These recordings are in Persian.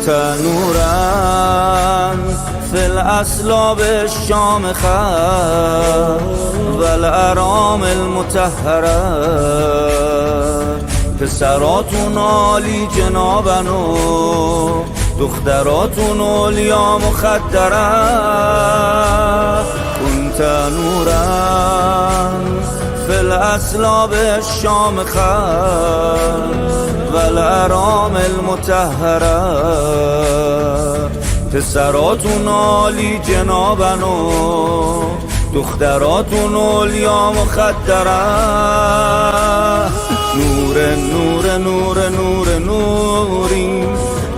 كنت نورا في الأصلاب الشامخة والأرام المطهرة پسراتون عالی جنابن و دختراتون اولیا مخدره كنت نورا في الأصلاب الشامخة والأرام المطهرة پسراتون عالی جنابن و دختراتون اولیا مخدره نور نور نور نور نوری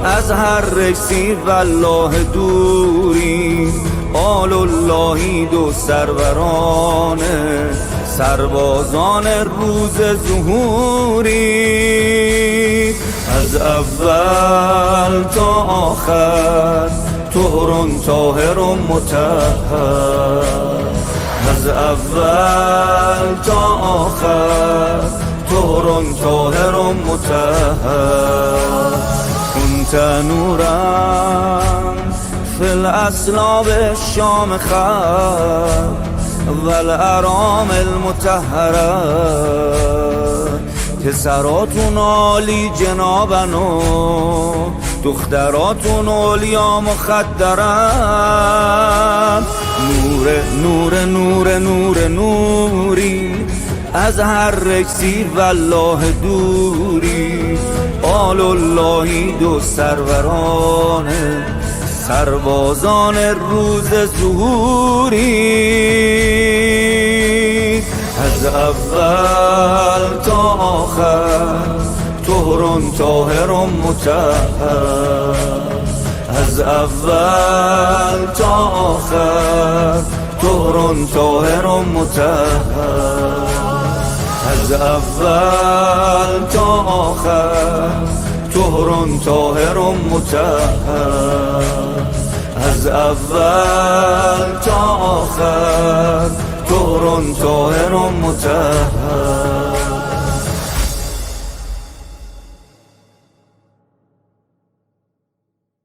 از هر رکسی والله دوری آل اللهی دو سرورانه سربازان روز ظهوری از اول تا آخر طهر طاهر و مطهر از اول تا آخر طهر طاهر و مطهر كنت نورا في الأصلاب الشامخة والأرام المطهرة پسراتون عالی جنابن و دختراتون اولیا مخدرن نور نور نور نور نوری از هر رکسی والله دوری آل اللهی دو سرورانه سربازان روز ظهوری از اول تا آخر طهر طاهر و مطهر از اول تا آخر طهر طاهر و مطهر از اول تا آخر طهر طاهر و مطهر از اول تا آخر طهر طاهر و مطهر